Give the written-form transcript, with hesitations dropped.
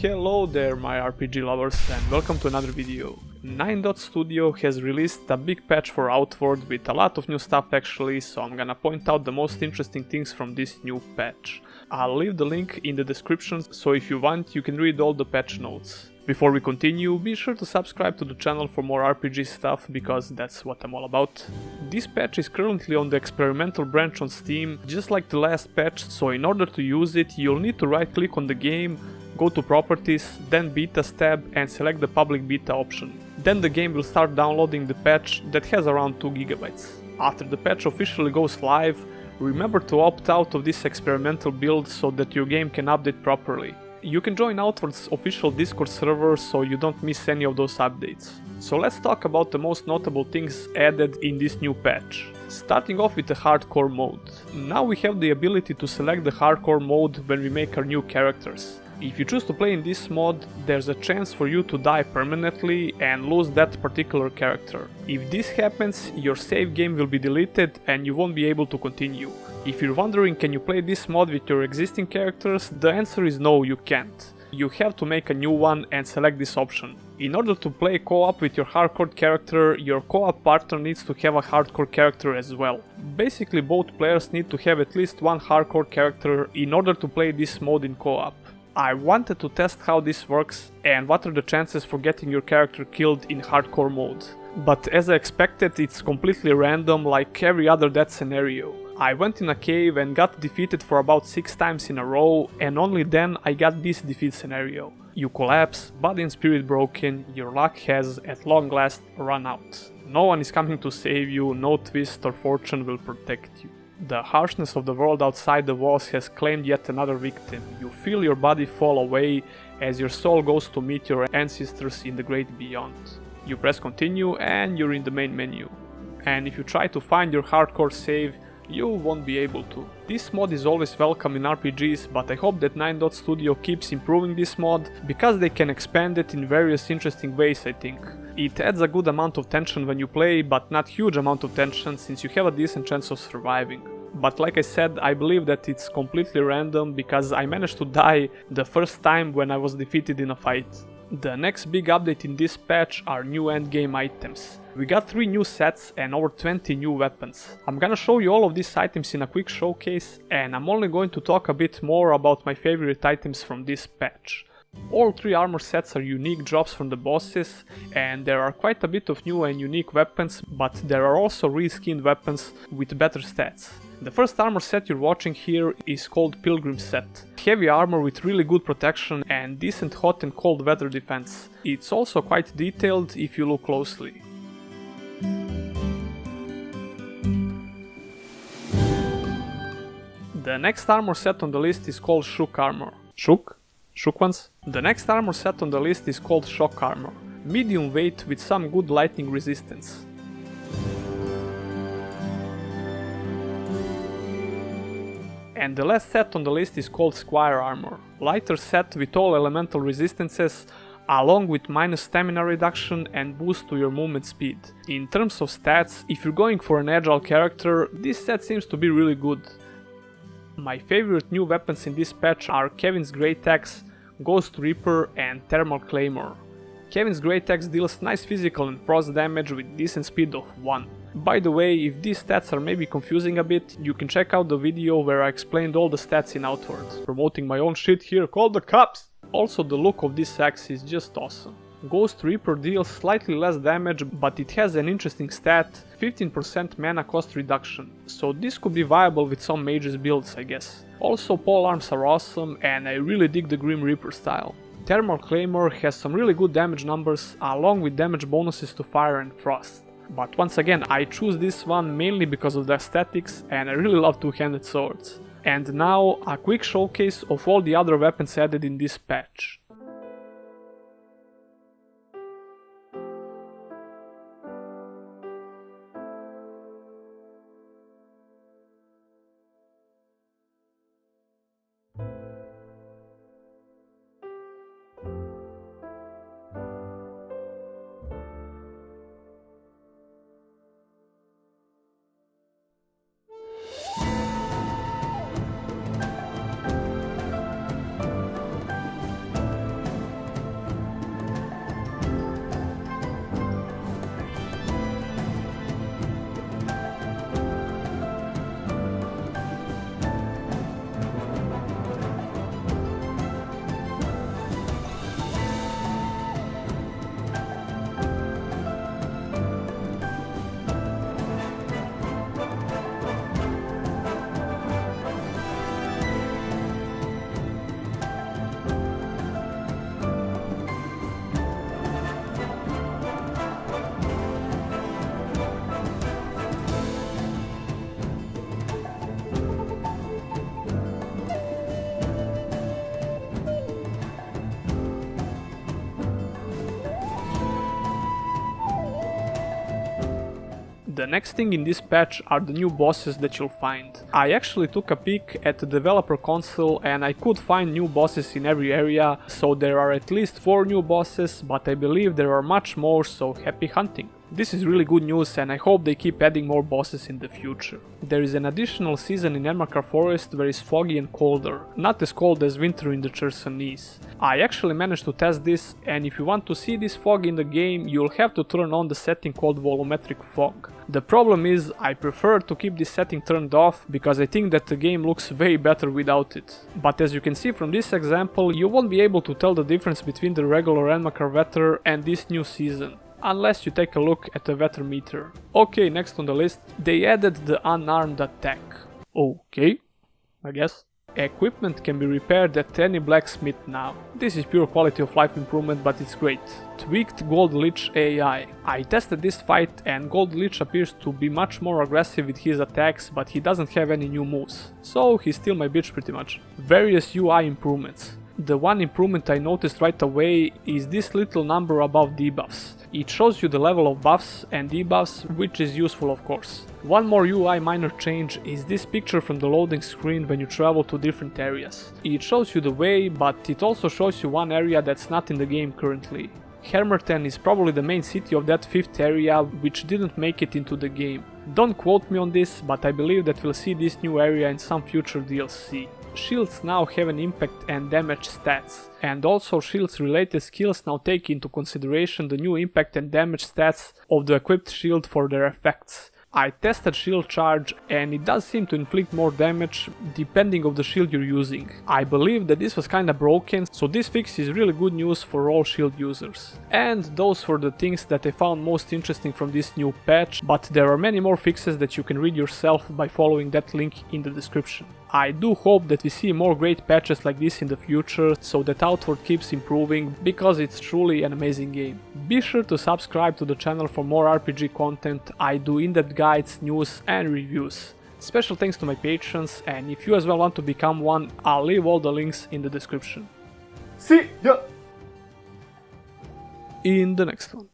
Hello there my RPG lovers and welcome to another video. 9 Studio has released a big patch for Outward with a lot of new stuff actually, so I'm gonna point out the most interesting things from this new patch. I'll leave the link in the description, so if you want you can read all the patch notes. Before we continue, be sure to subscribe to the channel for more RPG stuff, because that's what I'm all about. This patch is currently on the experimental branch on Steam, just like the last patch, so in order to use it you'll need to right click on the game, go to Properties, then Betas tab and select the public beta option. Then the game will start downloading the patch that has around 2 GB. After the patch officially goes live, remember to opt out of this experimental build so that your game can update properly. You can join Outward's official Discord server so you don't miss any of those updates. So let's talk about the most notable things added in this new patch. Starting off with the hardcore mode. Now we have the ability to select the hardcore mode when we make our new characters. If you choose to play in this mod, there's a chance for you to die permanently and lose that particular character. If this happens, your save game will be deleted and you won't be able to continue. If you're wondering can you play this mod with your existing characters, the answer is no, you can't. You have to make a new one and select this option. In order to play co-op with your hardcore character, your co-op partner needs to have a hardcore character as well. Basically both players need to have at least one hardcore character in order to play this mode in co-op. I wanted to test how this works and what are the chances for getting your character killed in hardcore mode. But as I expected, it's completely random like every other death scenario. I went in a cave and got defeated for about 6 times in a row, and only then I got this defeat scenario. You collapse, body and spirit broken, your luck has at long last run out. No one is coming to save you, no twist or fortune will protect you. The harshness of the world outside the walls has claimed yet another victim. You feel your body fall away as your soul goes to meet your ancestors in the great beyond. You press continue and you're in the main menu. And if you try to find your hardcore save, you won't be able to. This mod is always welcome in RPGs, but I hope that 9 Studio keeps improving this mod, because they can expand it in various interesting ways I think. It adds a good amount of tension when you play, but not huge amount of tension since you have a decent chance of surviving. But like I said, I believe that it's completely random because I managed to die the first time when I was defeated in a fight. The next big update in this patch are new endgame items. We got 3 new sets and over 20 new weapons. I'm gonna show you all of these items in a quick showcase, and I'm only going to talk a bit more about my favorite items from this patch. All 3 armor sets are unique drops from the bosses, and there are quite a bit of new and unique weapons, but there are also reskinned weapons with better stats. The first armor set you're watching here is called Pilgrim set. Heavy armor with really good protection and decent hot and cold weather defense. It's also quite detailed if you look closely. The next armor set on the list is called Shook armor. Shook? Shook ones? The next armor set on the list is called Shock armor. Medium weight with some good lightning resistance. And the last set on the list is called Squire armor. Lighter set with all elemental resistances, along with minus stamina reduction and boost to your movement speed. In terms of stats, if you're going for an agile character, this set seems to be really good. My favorite new weapons in this patch are Kevin's Great Axe, Ghost Reaper and Thermal Claymore. Kevin's Great Axe deals nice physical and frost damage with decent speed of 1. By the way, if these stats are maybe confusing a bit, you can check out the video where I explained all the stats in Outward. Promoting my own shit here, call the cops! Also, the look of this axe is just awesome. Ghost Reaper deals slightly less damage, but it has an interesting stat, 15% mana cost reduction, so this could be viable with some mages builds I guess. Also pole arms are awesome and I really dig the Grim Reaper style. Thermal Claymore has some really good damage numbers along with damage bonuses to fire and frost. But once again, I choose this one mainly because of the aesthetics and I really love two-handed swords. And now a quick showcase of all the other weapons added in this patch. The next thing in this patch are the new bosses that you'll find. I actually took a peek at the developer console and I could find new bosses in every area, so there are at least 4 new bosses, but I believe there are much more, so happy hunting. This is really good news and I hope they keep adding more bosses in the future. There is an additional season in Ermakar Forest where it's foggy and colder, not as cold as winter in the Chersonese. I actually managed to test this, and if you want to see this fog in the game, you'll have to turn on the setting called volumetric fog. The problem is, I prefer to keep this setting turned off because I think that the game looks way better without it. But as you can see from this example, you won't be able to tell the difference between the regular Ermakar weather and this new season, unless you take a look at the weather meter. Okay, next on the list, they added the unarmed attack. Okay, I guess. Equipment can be repaired at any blacksmith now. This is pure quality of life improvement, but it's great. Tweaked Gold Lich AI. I tested this fight and Gold Lich appears to be much more aggressive with his attacks, but he doesn't have any new moves, so he's still my bitch pretty much. Various UI improvements. The one improvement I noticed right away is this little number above debuffs. It shows you the level of buffs and debuffs, which is useful of course. One more UI minor change is this picture from the loading screen when you travel to different areas. It shows you the way, but it also shows you one area that's not in the game currently. Hermerten is probably the main city of that 5th area, which didn't make it into the game. Don't quote me on this, but I believe that we'll see this new area in some future DLC. Shields now have an impact and damage stats, and also shields related skills now take into consideration the new impact and damage stats of the equipped shield for their effects. I tested shield charge and it does seem to inflict more damage depending on the shield you're using. I believe that this was kinda broken, so this fix is really good news for all shield users. And those were the things that I found most interesting from this new patch, but there are many more fixes that you can read yourself by following that link in the description. I do hope that we see more great patches like this in the future, so that Outward keeps improving, because it's truly an amazing game. Be sure to subscribe to the channel for more RPG content. I do in-depth guides, news and reviews. Special thanks to my patrons, and if you as well want to become one, I'll leave all the links in the description. See ya in the next one.